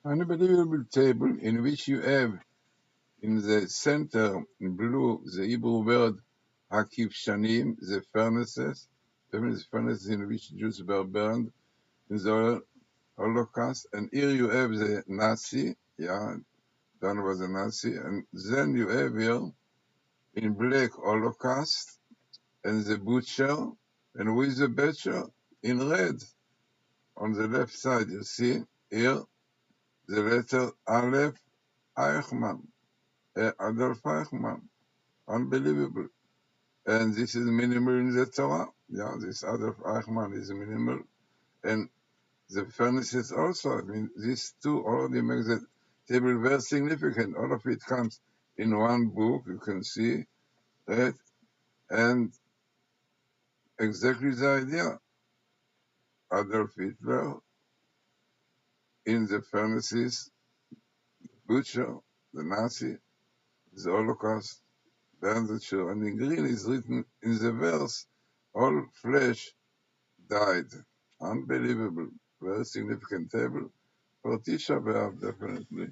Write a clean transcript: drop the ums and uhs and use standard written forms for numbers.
Unbelievable table in which you have in the center in blue the Hebrew word Hakif Shanim, the furnaces, the furnaces in which Jews were burned in the Holocaust, and here you have the Nazi, yeah, Don was a Nazi, and then you have here in black Holocaust, and the butcher, and with the butcher in red on the left side, you see here the letter Aleph Eichmann, Adolf Eichmann, unbelievable. And this is minimal in the Torah. Yeah, this Adolf Eichmann is minimal, and the furnaces also. I mean, these two already make the table very significant. All of it comes in one book. You can see that, and exactly the idea. Adolf Hitler in the furnaces, butcher, the Nazi, the Holocaust, burned the Jew. And in green is written in the verse, all flesh died. Unbelievable. Very significant table for Tisha B'Av, definitely.